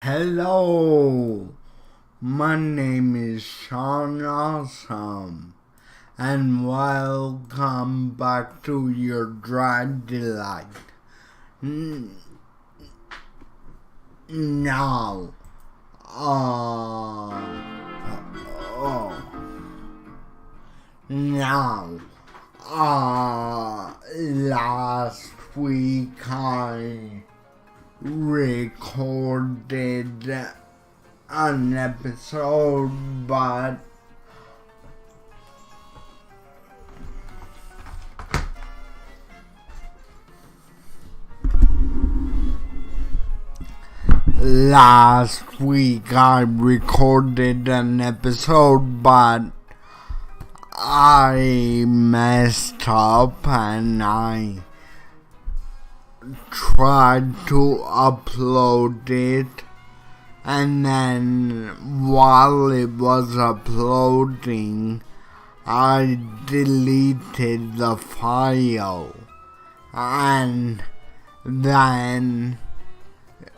Hello, my name is Sean Awesome, and welcome back to your Dry Delight. Now, last week I recorded an episode, but I messed up and I tried to upload it, and then while it was uploading, I deleted the file, and then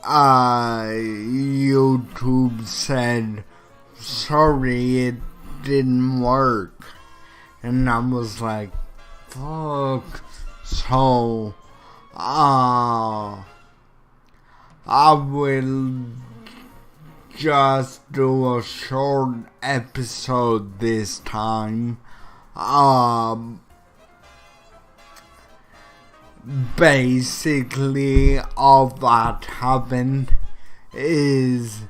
YouTube said, sorry, it didn't work, and I was like, fuck. So I will just do a short episode this time. Basically, all that happened is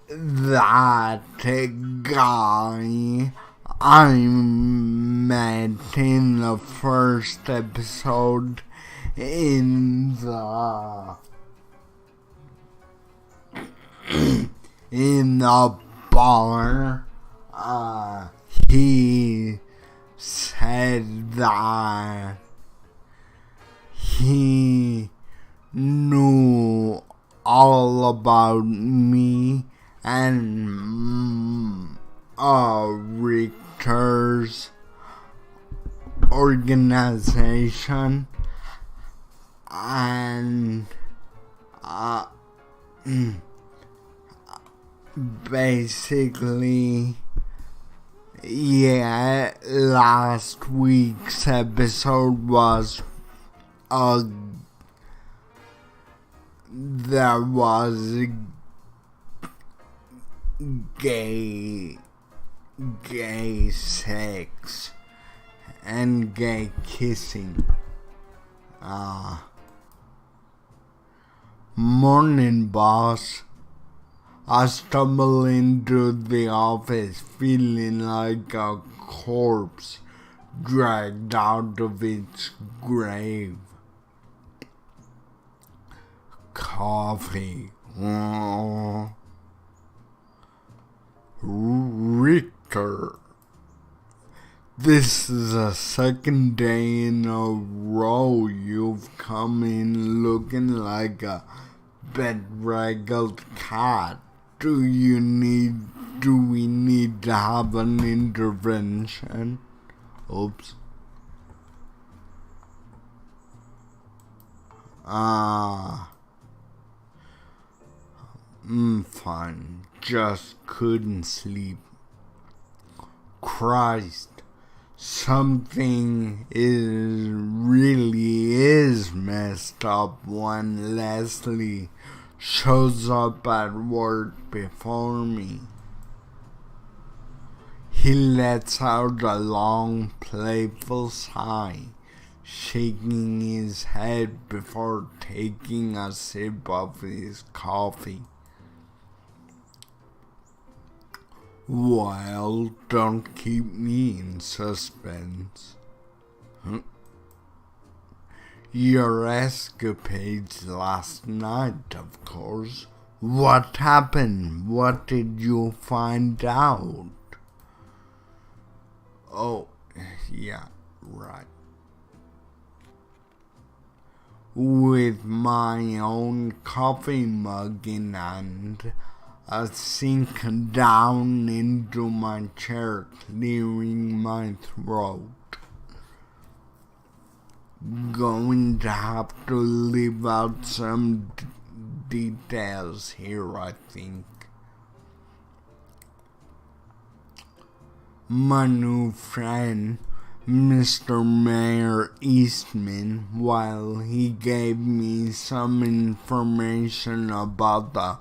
that guy I met in the first episode in the bar, he said that he knew all about me and Richter's organization, and basically, yeah, last week's episode was there was gay sex and gay kissing. Morning, boss. I stumbled into the office feeling like a corpse dragged out of its grave. Coffee. Richter. This is the second day in a row you've come in looking like a bedraggled cat. Do we need to have an intervention? Oops. Fine. Just couldn't sleep. Christ. Something really is messed up when Leslie shows up at work before me. He lets out a long, playful sigh, shaking his head before taking a sip of his coffee. Well, don't keep me in suspense. Your escapades last night, of course. What happened? What did you find out? Oh, yeah, right. With my own coffee mug in hand, I sink down into my chair, clearing my throat. going to have to leave out some details here, I think. My new friend, Mr. Mayor Eastman, while he gave me some information about the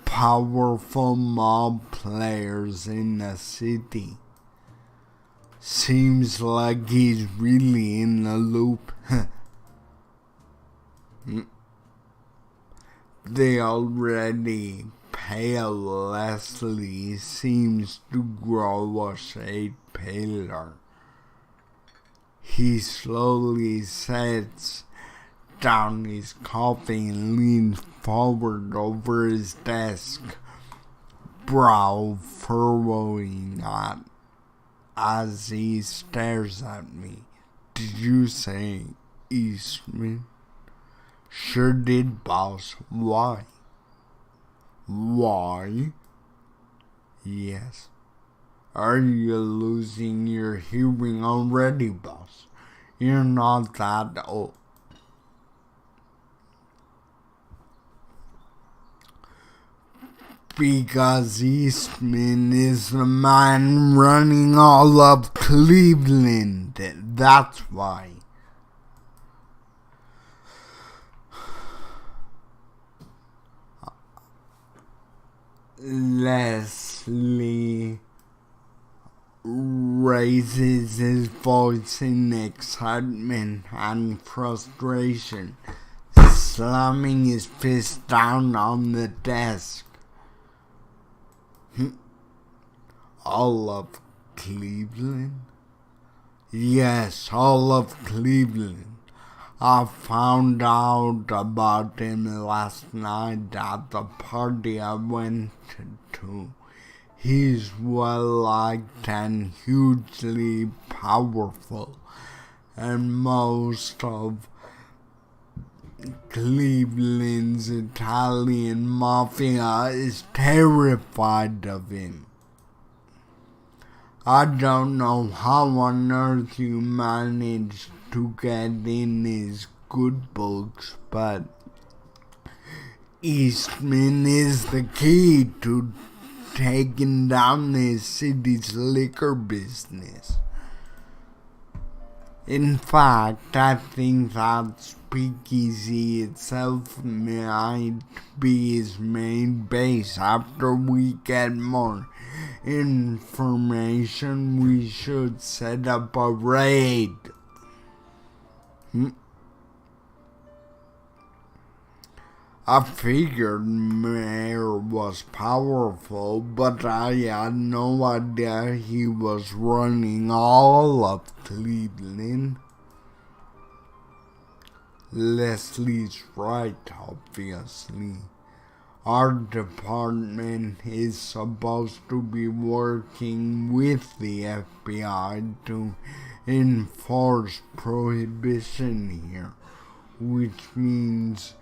powerful mob players in the city. Seems like he's really in the loop. The already pale Leslie seems to grow a shade paler. He slowly sets down his coffee and leans forward over his desk, brow furrowing as he stares at me. Did you say Eastman? Sure did, boss. Why? Why? Yes. Are you losing your hearing already, boss? You're not that old. Because Eastman is the man running all of Cleveland. That's why. Leslie raises his voice in excitement and frustration, slamming his fist down on the desk. All of Cleveland? Yes, all of Cleveland. I found out about him last night at the party I went to. He's well liked and hugely powerful, and most of Cleveland's Italian mafia is terrified of him. I don't know how on earth you managed to get in his good books, but Eastman is the key to taking down the city's liquor business. In fact, I think that Speakeasy itself might be his main base. After we get more information, we should set up a raid. I figured Mayor was powerful, but I had no idea he was running all of Cleveland. Leslie's right, obviously. Our department is supposed to be working with the FBI to enforce prohibition here, which means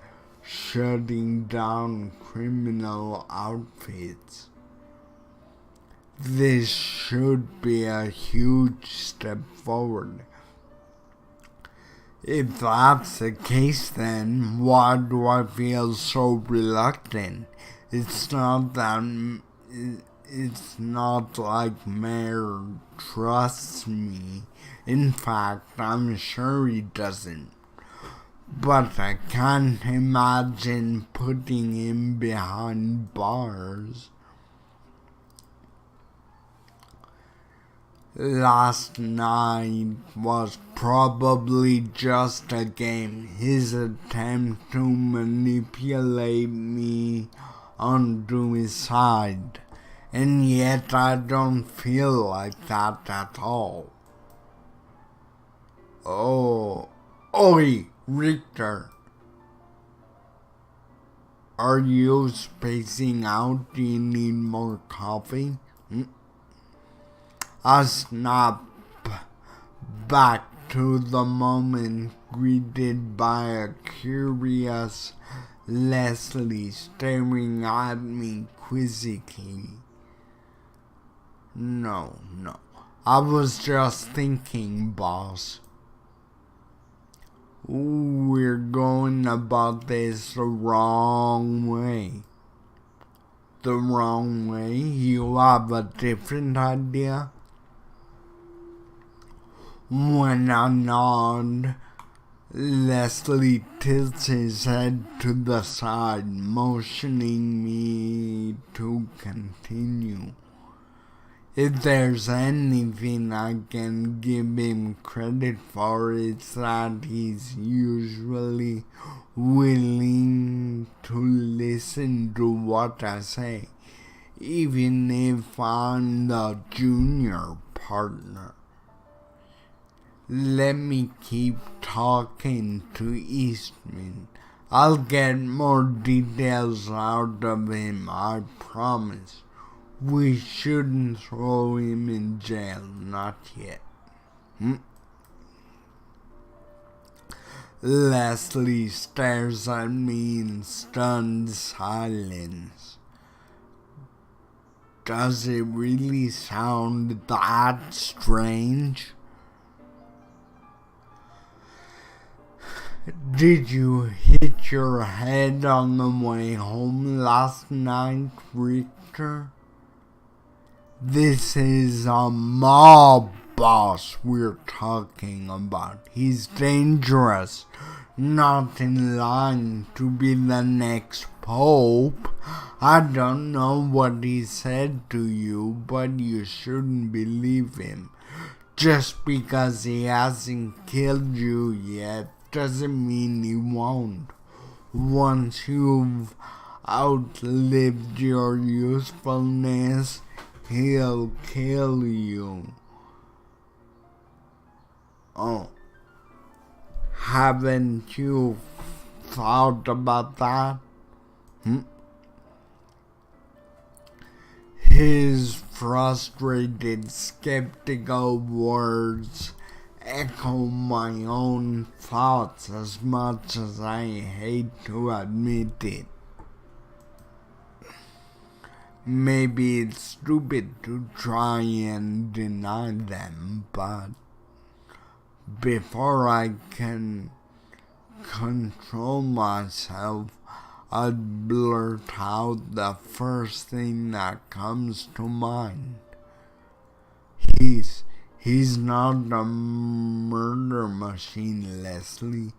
shutting down criminal outfits. This should be a huge step forward. If that's the case, then why do I feel so reluctant? It's not like Mayor trusts me. In fact, I'm sure he doesn't. But I can't imagine putting him behind bars. Last night was probably just a game. His attempt to manipulate me onto his side. And yet I don't feel like that at all. Oh, oi, Richter. Are you spacing out? Do you need more coffee? I snap back to the moment, greeted by a curious Leslie staring at me quizzically. No. I was just thinking, boss. we're going about this the wrong way. The wrong way? You have a different idea? When I nod, Leslie tilts his head to the side, motioning me to continue. If there's anything I can give him credit for, it's that he's usually willing to listen to what I say, even if I'm the junior partner. Let me keep talking to Eastman. I'll get more details out of him, I promise. We shouldn't throw him in jail, not yet. Leslie stares at me in stunned silence. Does it really sound that strange? Did you hit your head on the way home last night, Richter? This is a mob boss we're talking about. He's dangerous, not in line to be the next pope. I don't know what he said to you, but you shouldn't believe him. Just because he hasn't killed you yet doesn't mean he won't. Once you've outlived your usefulness, he'll kill you. Oh, haven't you thought about that? His frustrated, skeptical words echo my own thoughts as much as I hate to admit it. Maybe it's stupid to try and deny them, but before I can control myself, I'd blurt out the first thing that comes to mind. He's not a murder machine, Leslie.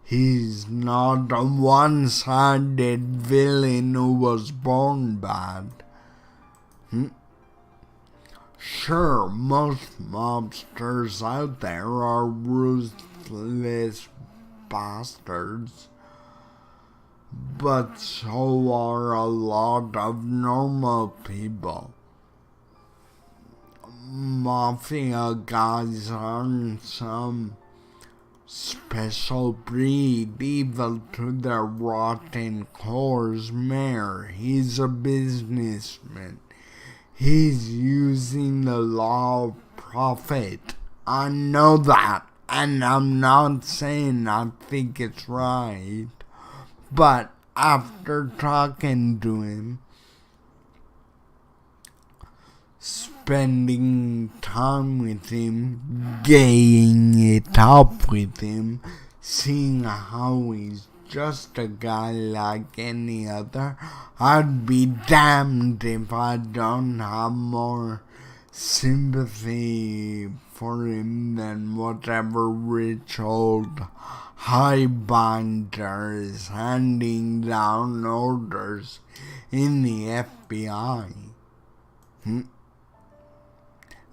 He's not a one-sided villain who was born bad. Sure, most mobsters out there are ruthless bastards, but so are a lot of normal people. Mafia guys aren't some special breed, evil to their rotten cores. Mayor, he's a businessman. He's using the law of profit. I know that, and I'm not saying I think it's right, but after talking to him, spending time with him, gaying it up with him, seeing how he's just a guy like any other, I'd be damned if I don't have more sympathy for him than whatever rich old highbinder is handing down orders in the FBI.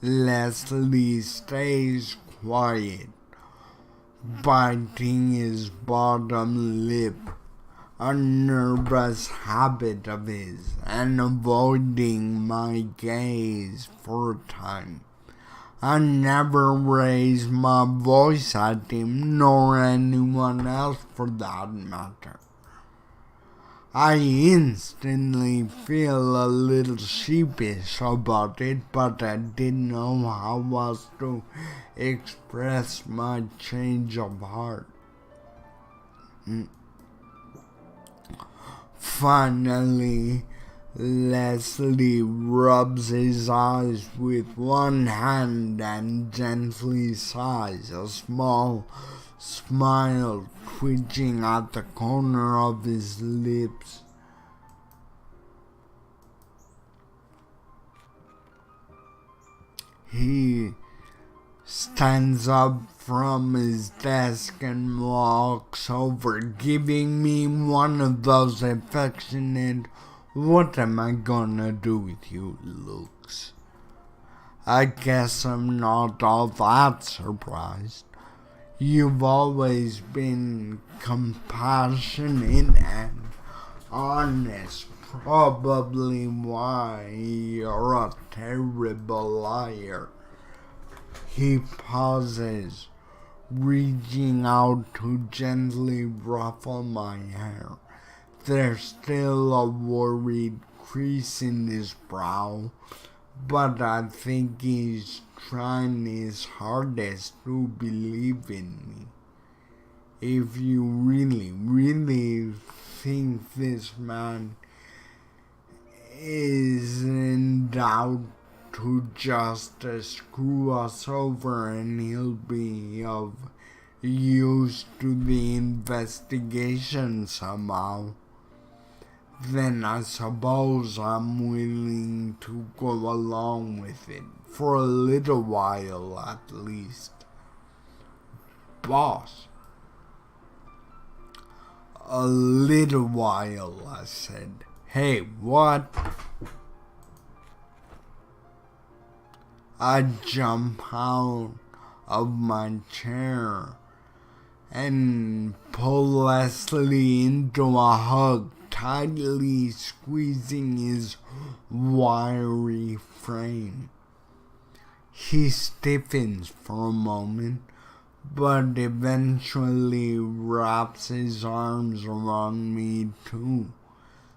Leslie stays quiet, biting his bottom lip, a nervous habit of his, and avoiding my gaze for a time. I never raise my voice at him, nor anyone else for that matter. I instantly feel a little sheepish about it, but I didn't know how else to express my change of heart. Finally, Leslie rubs his eyes with one hand and gently sighs, a small smile twitching at the corner of his lips. He stands up from his desk and walks over, giving me one of those affectionate, "What am I gonna do with you" looks. I guess I'm not all that surprised. You've always been compassionate and honest, probably why you're a terrible liar. He pauses, reaching out to gently ruffle my hair. There's still a worried crease in his brow, but I think he's trying his hardest to believe in me. If you really think this man is in doubt, to just screw us over and he'll be of use to the investigation somehow, then I suppose I'm willing to go along with it, for a little while at least. Boss. A little while, I said. Hey, what? I jump out of my chair and pull Leslie into a hug, tightly squeezing his wiry frame. He stiffens for a moment, but eventually wraps his arms around me too,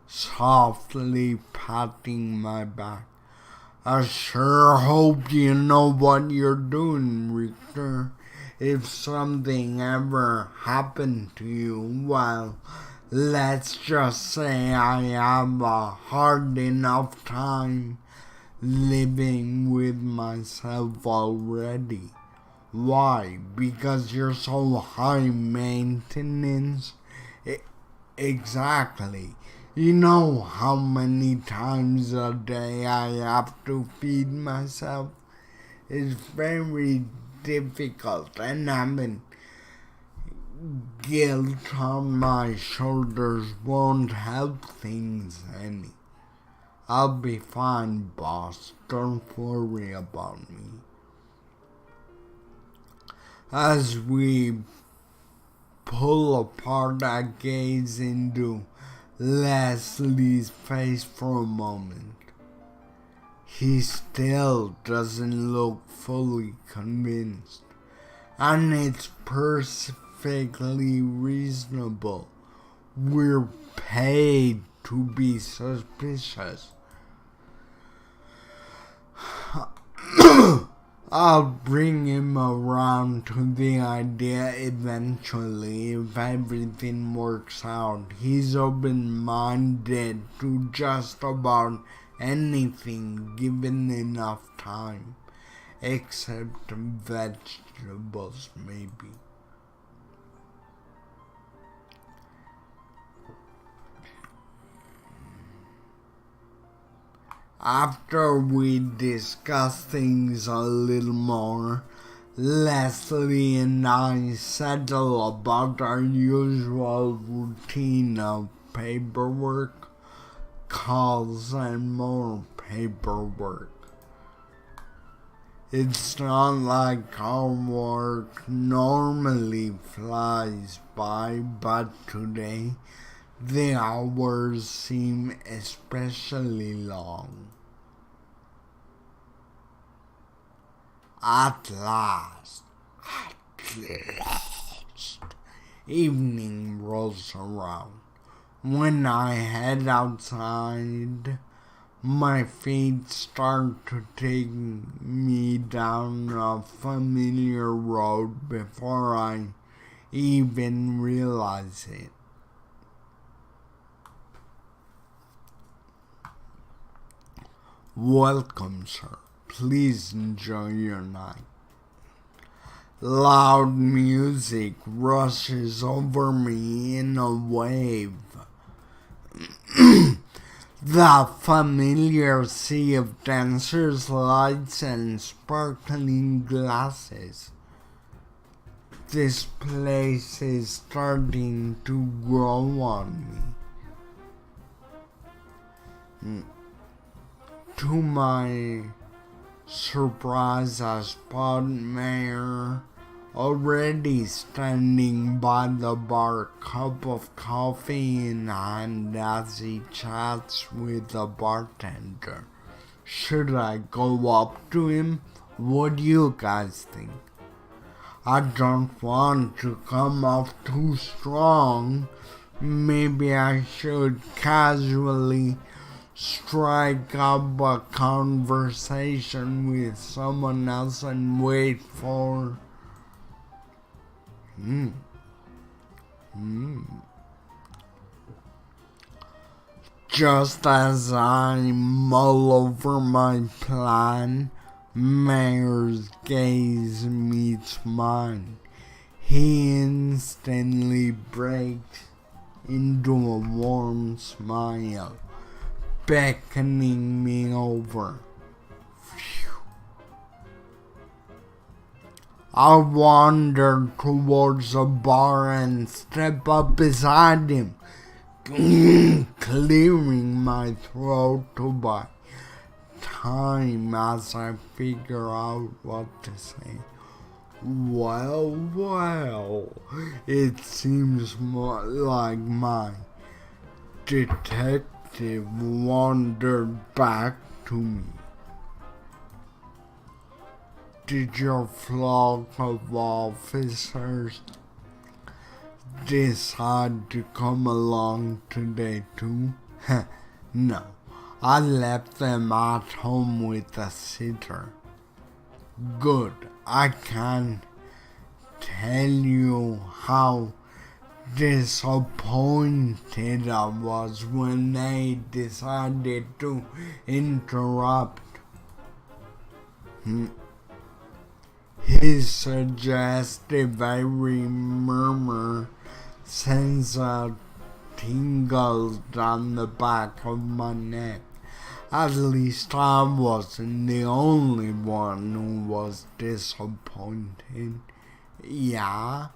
softly patting my back. I sure hope you know what you're doing, Richter. If something ever happened to you, well, let's just say I have a hard enough time living with myself already. Why? Because you're so high maintenance? Exactly. You know how many times a day I have to feed myself? It's very difficult, and having guilt on my shoulders won't help things any. I'll be fine, boss. Don't worry about me. As we pull apart, I gaze into Leslie's face for a moment. He still doesn't look fully convinced, and it's perfectly reasonable. We're paid to be suspicious. I'll bring him around to the idea eventually if everything works out. He's open-minded to just about anything given enough time, except vegetables maybe. After we discuss things a little more, Leslie and I settle about our usual routine of paperwork, calls, and more paperwork. It's not like our work normally flies by, but today the hours seem especially long. At last, evening rolls around. When I head outside, my feet start to take me down a familiar road before I even realize it. Welcome, sir. Please enjoy your night. Loud music rushes over me in a wave. The familiar sea of dancers' lights and sparkling glasses. This place is starting to grow on me. To my surprise, I spot Mayor already standing by the bar, cup of coffee in hand as he chats with the bartender. Should I go up to him? What do you guys think? I don't want to come off too strong. Maybe I should casually strike up a conversation with someone else and wait for... Just as I mull over my plan, Mayor's gaze meets mine. He instantly breaks into a warm smile, beckoning me over. I wander towards the bar and step up beside him, clearing my throat to buy time as I figure out what to say. Well, it seems more like my detective wandered back to me. Did your flock of officers decide to come along today too? No, I left them at home with a sitter. Good, I can't tell you how disappointed I was when they decided to interrupt. His suggestive airy murmur sends a tingle down the back of my neck. At least I wasn't the only one who was disappointed. Yeah,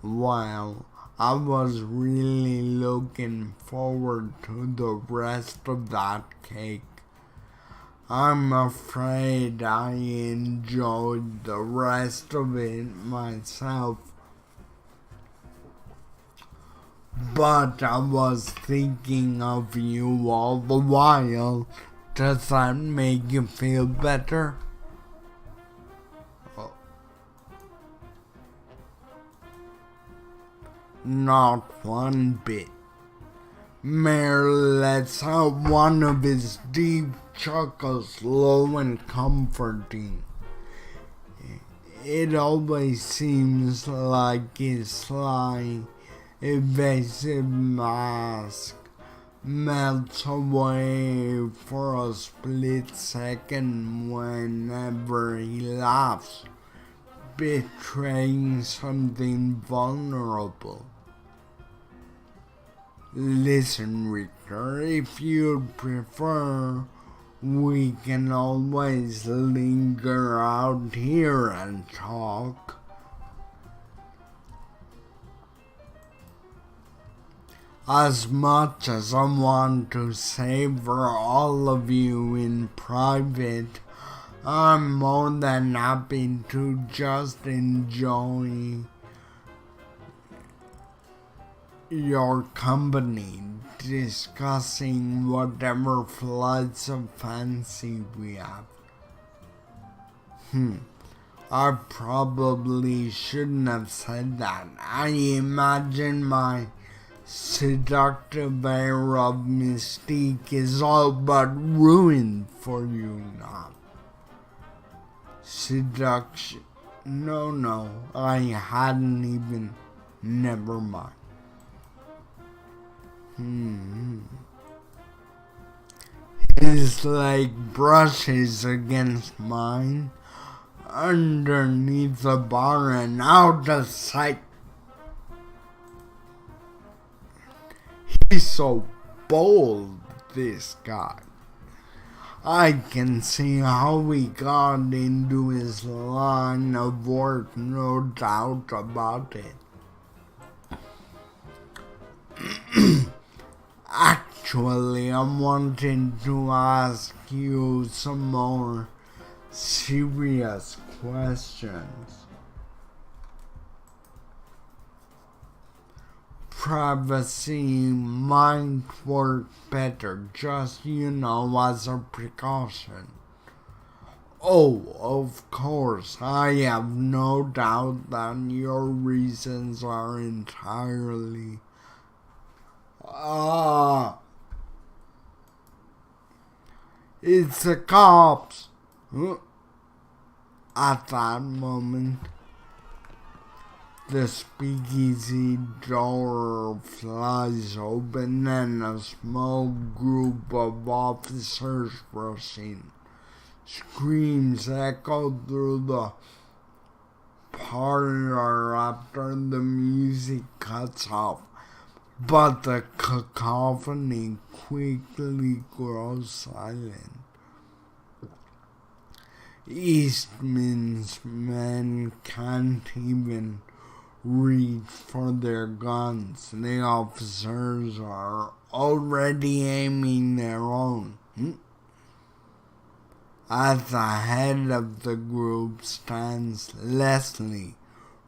well, I was really looking forward to the rest of that cake. I'm afraid I enjoyed the rest of it myself. But I was thinking of you all the while. Does that make you feel better? Not one bit. Mayor lets out one of his deep chuckles, low and comforting. It always seems like his sly, evasive mask melts away for a split second whenever he laughs, betraying something vulnerable. Listen, Richter, if you'd prefer, we can always linger out here and talk. As much as I want to savor all of you in private, I'm more than happy to just enjoy your company, discussing whatever flights of fancy we have. I probably shouldn't have said that. I imagine my seductive air of mystique is all but ruined for you now. Seduction? No, I hadn't even. Never mind. His leg brushes against mine. underneath the bar and out of sight. He's so bold, this guy. I can see how he got into his line of work, no doubt about it. Actually, I wanted to ask you some more serious questions. Privacy might work better, just, as a precaution. Oh, of course, I have no doubt that your reasons are entirely... it's the cops! At that moment, the speakeasy door flies open and a small group of officers rush in. Screams echo through the parlor after the music cuts off, but the cacophony quickly grows silent. Eastman's men can't even reach for their guns. The officers are already aiming their own. At the head of the group stands Leslie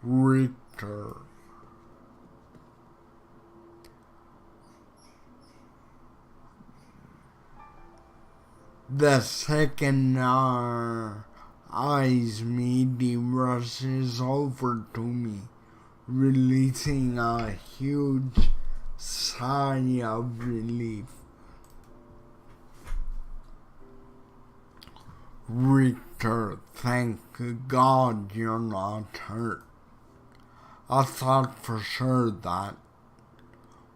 Richter. The second our eyes meet, he rushes over to me, releasing a huge sigh of relief. Richter, thank God you're not hurt. I thought for sure that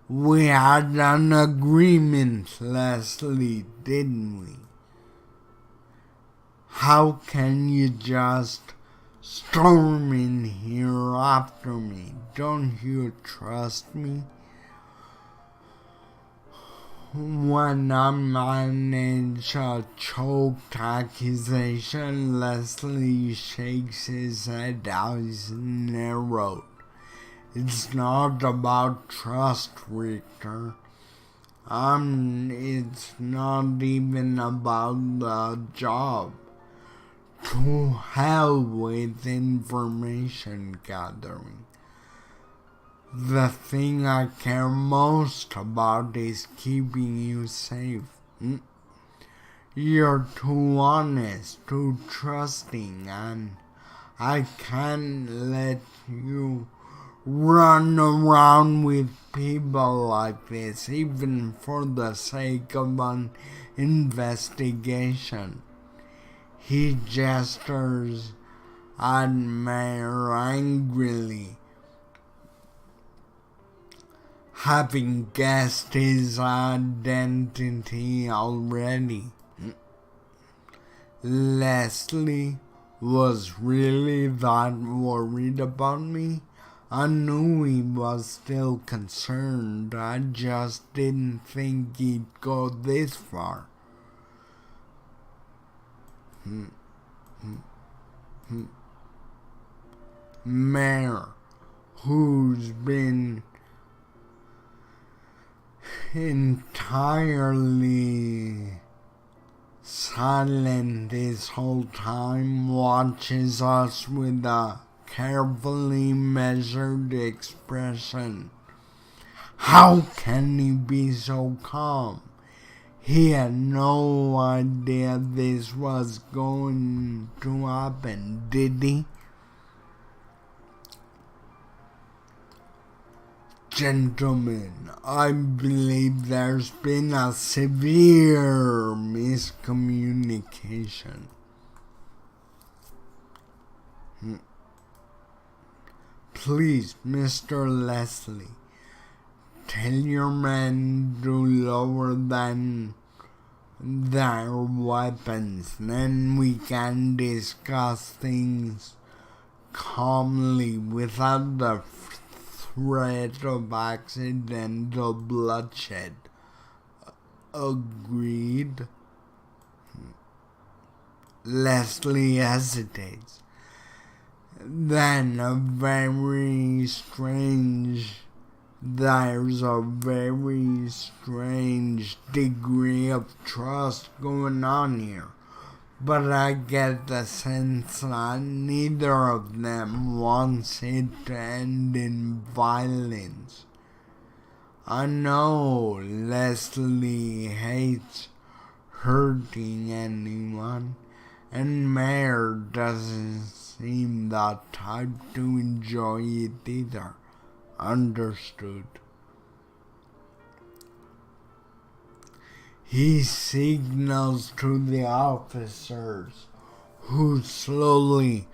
we had an agreement, Leslie, didn't we? How can you just storm in here after me? Don't you trust me? When I manage a choked accusation, Leslie shakes his head, eyes narrowed. It's not about trust, Richter. It's not even about the job. To hell with information gathering. The thing I care most about is keeping you safe. You're too honest, too trusting, and I can't let you run around with people like this, even for the sake of an investigation. He gestures at Mayor angrily, having guessed his identity already. Leslie was really that worried about me. I knew he was still concerned. I just didn't think he'd go this far. Mayor, who's been entirely silent this whole time, watches us with a carefully measured expression. How can he be so calm? He had no idea this was going to happen, did he? Gentlemen, I believe there's been a severe miscommunication. Please, Mr. Leslie, tell your men to lower them their weapons. Then we can discuss things calmly without the threat of accidental bloodshed. Agreed? Leslie hesitates. Then there's a very strange degree of trust going on here. But I get the sense that neither of them wants it to end in violence. I know Leslie hates hurting anyone, and Mayor doesn't seem the type to enjoy it either. Understood. He signals to the officers, who slowly,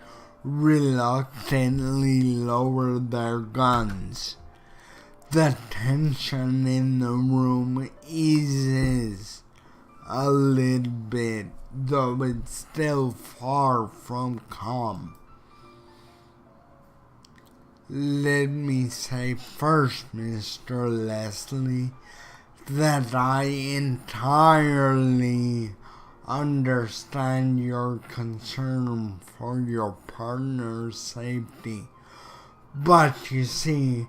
reluctantly lower their guns. The tension in the room eases a little bit, though it's still far from calm. Let me say first, Mr. Leslie, that I entirely understand your concern for your partner's safety. But you see,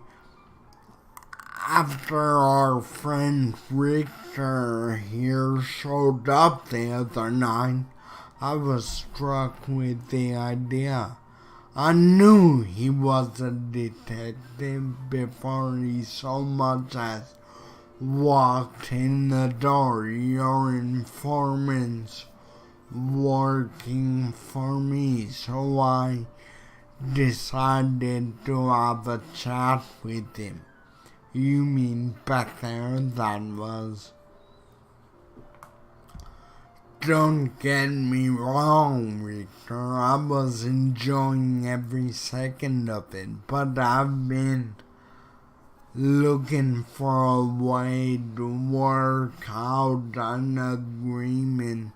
after our friend Richter here showed up the other night, I was struck with the idea. I knew he was a detective before he so much as walked in the door. Your informant's working for me, so I decided to have a chat with him. You mean back there, that was? Don't get me wrong, Richter. I was enjoying every second of it, but I've been looking for a way to work out an agreement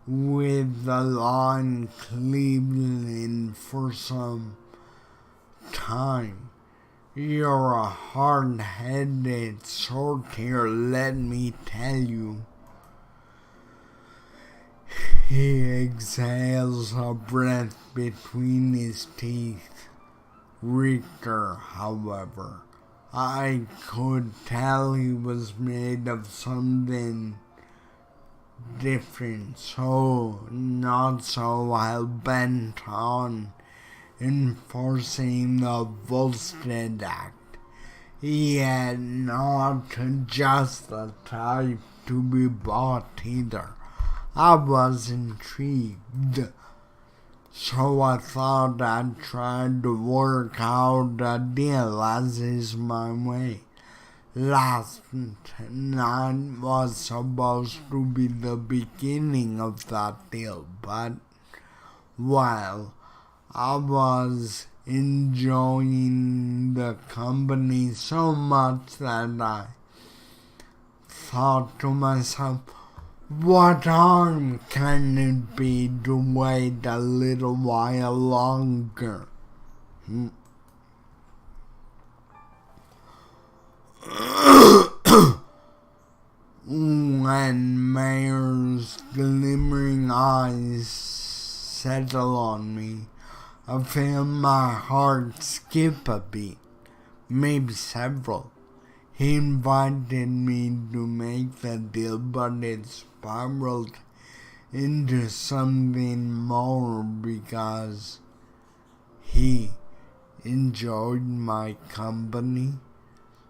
with the law in Cleveland for some time. You're a hard-headed sort here, let me tell you. He exhales a breath between his teeth. Richter, however, I could tell he was made of something different, not so hell-bent on enforcing the Volstead Act, yet not just the type to be bought either. I was intrigued, so I thought I'd try to work out a deal, as is my way. Last night was supposed to be the beginning of that deal, but, well, I was enjoying the company so much that I thought to myself, what harm can it be to wait a little while longer? When Mayor's glimmering eyes settle on me, I feel my heart skip a beat, maybe several. He invited me to make the deal, but it spiraled into something more because he enjoyed my company.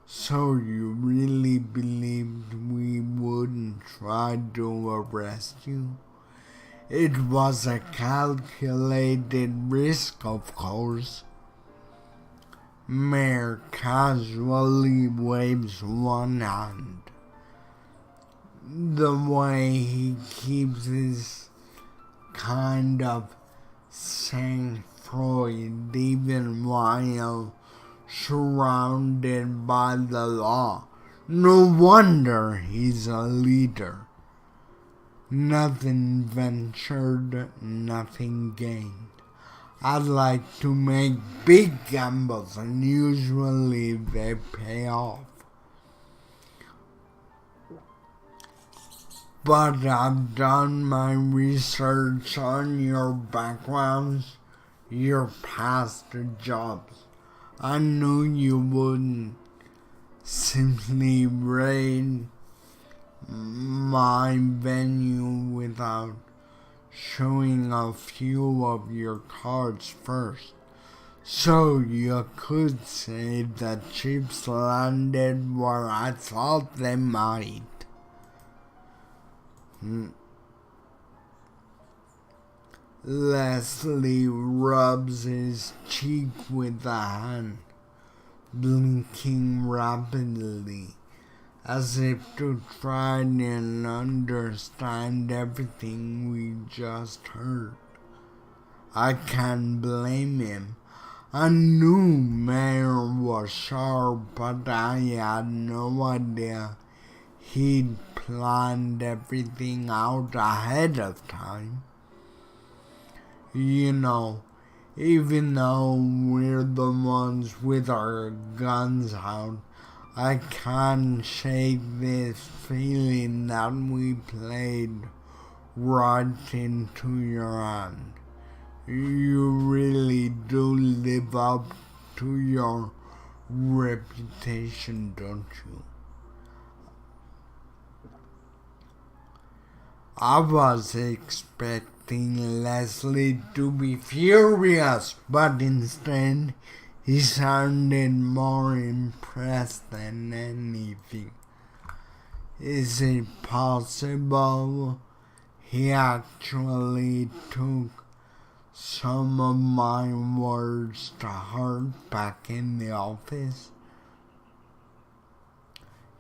So you really believed we wouldn't try to arrest you? It was a calculated risk, of course. Mayor casually waves one hand. The way he keeps his kind of sang-froid even while surrounded by the law. No wonder he's a leader. Nothing ventured, nothing gained. I'd like to make big gambles and usually they pay off. But I've done my research on your backgrounds, your past jobs. I knew you wouldn't simply raid my venue without showing a few of your cards first. So you could say the chips landed where I thought they might. Leslie rubs his cheek with a hand, blinking rapidly, as if to try and understand everything we just heard. I can't blame him. I knew Mayor was sharp, but I had no idea he'd planned everything out ahead of time. You know, even though we're the ones with our guns out, I can't shake this feeling that we played right into your hand. You really do live up to your reputation, don't you? I was expecting Leslie to be furious, but instead he sounded more impressed than anything. Is it possible he actually took some of my words to heart back in the office?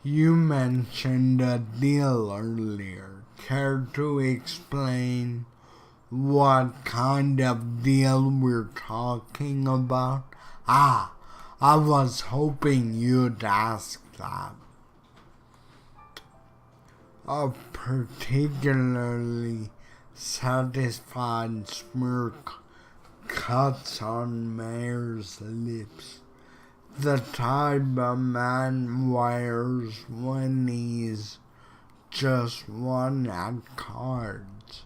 You mentioned a deal earlier. Care to explain what kind of deal we're talking about? I was hoping you'd ask that. A particularly satisfied smirk cuts on Mayor's lips. The type a man wears when he's just won at cards.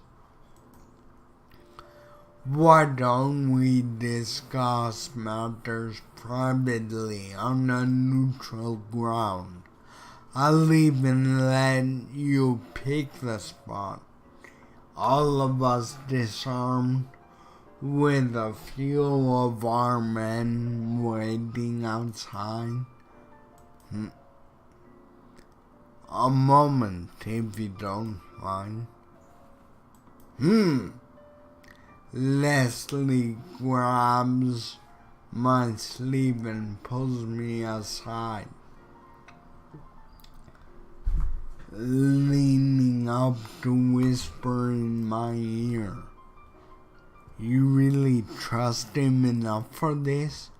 Why don't we discuss matters privately on a neutral ground? I'll even let you pick the spot. All of us disarmed, with a few of our men waiting outside. A moment, if you don't mind. Leslie grabs my sleeve and pulls me aside, leaning up to whisper in my ear. You really trust him enough for this?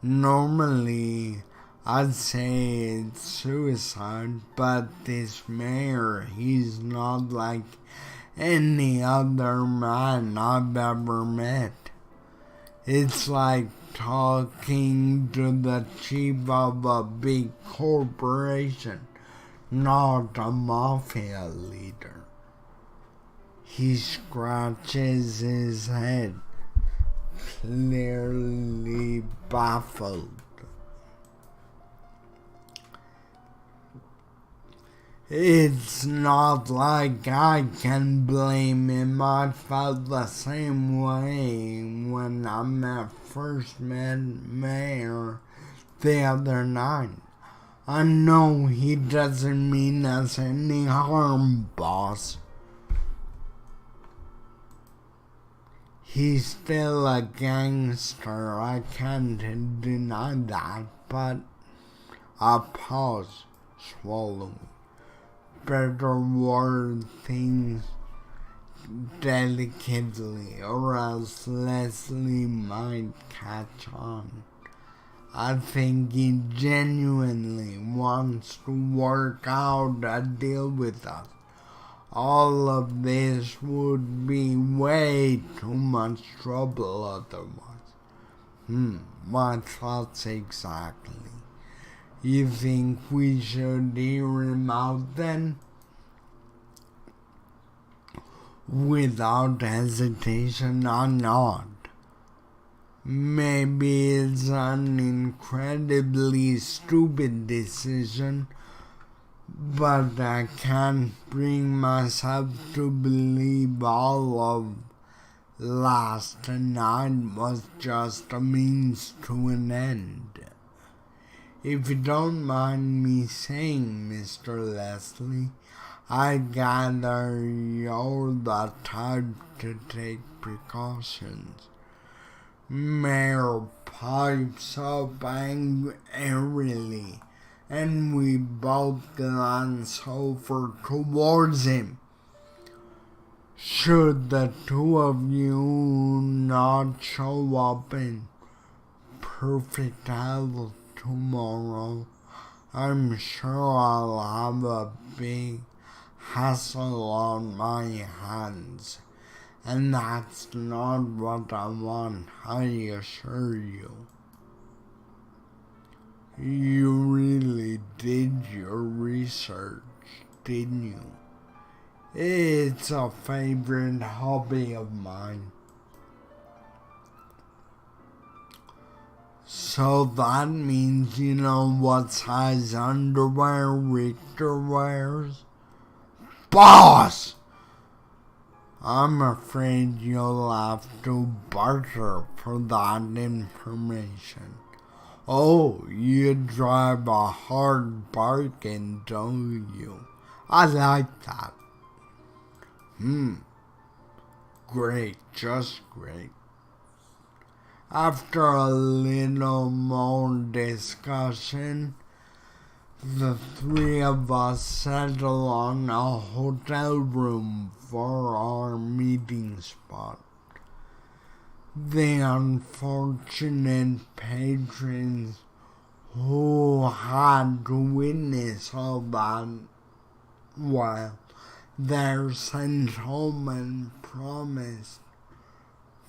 Normally, I'd say it's suicide, but this mayor, he's not like any other man I've ever met. It's like talking to the chief of a big corporation, not a mafia leader. He scratches his head, clearly baffled. It's not like I can blame him. I felt the same way when I first met Mayor the other night. I know he doesn't mean us any harm, boss. He's still a gangster, I can't deny that, but I pause, swallowing. Better word things delicately, or else Leslie might catch on. I think he genuinely wants to work out a deal with us. all of this would be way too much trouble otherwise. My thoughts exactly. You think we should hear him out then? Without hesitation or not. Maybe it's an incredibly stupid decision, but I can't bring myself to believe all of last night was just a means to an end. If you don't mind me saying, Mr. Leslie, I gather you're the type to take precautions. Mayor pipes up angrily, and we both glance over towards him. Should the two of you not show up in perfect health tomorrow, I'm sure I'll have a big hassle on my hands, and that's not what I want, I assure you. You really did your research, didn't you? It's a favorite hobby of mine. So that means you know what size underwear Richter wears? Boss! I'm afraid you'll have to barter for that information. Oh, you drive a hard bargain, don't you? I like that. Great, just great. After a little more discussion, the three of us settle on a hotel room for our meeting spot. The unfortunate patrons who had to witness all that while they're sent home and promised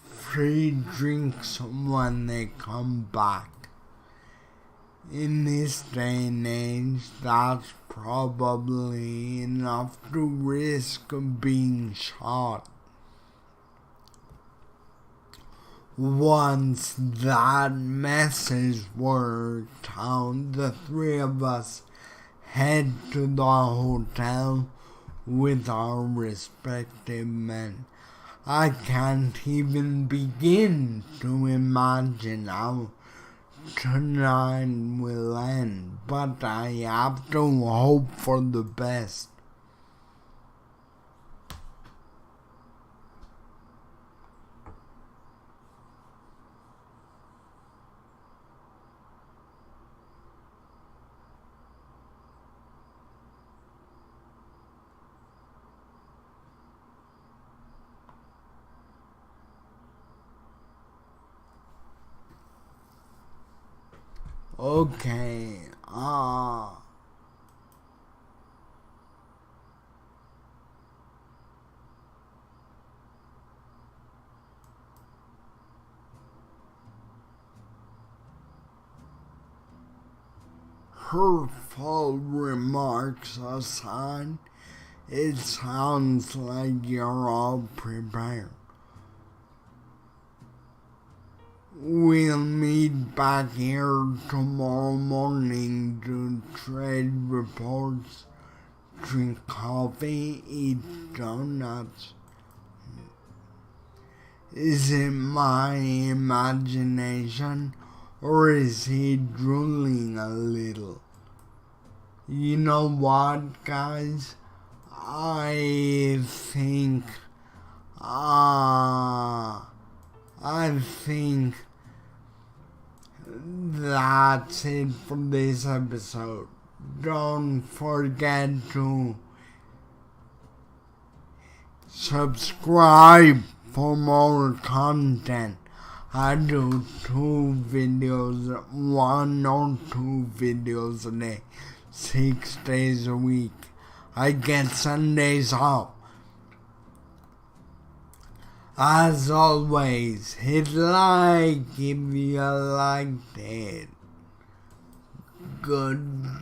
free drinks when they come back. In this day and age, that's probably enough to risk being shot. Once that message worked out, the three of us head to the hotel with our respective men. I can't even begin to imagine how tonight will end, but I have to hope for the best. Okay, hurtful remarks aside, it sounds like you're all prepared. We'll meet back here tomorrow morning to trade reports, drink coffee, eat donuts. Is it my imagination, or is he drooling a little? You know what, guys? I think that's it for this episode. Don't forget to subscribe for more content. I do 1 or 2 videos a day, 6 days a week. I get Sundays off. As always, hit like if you liked it. Goodbye.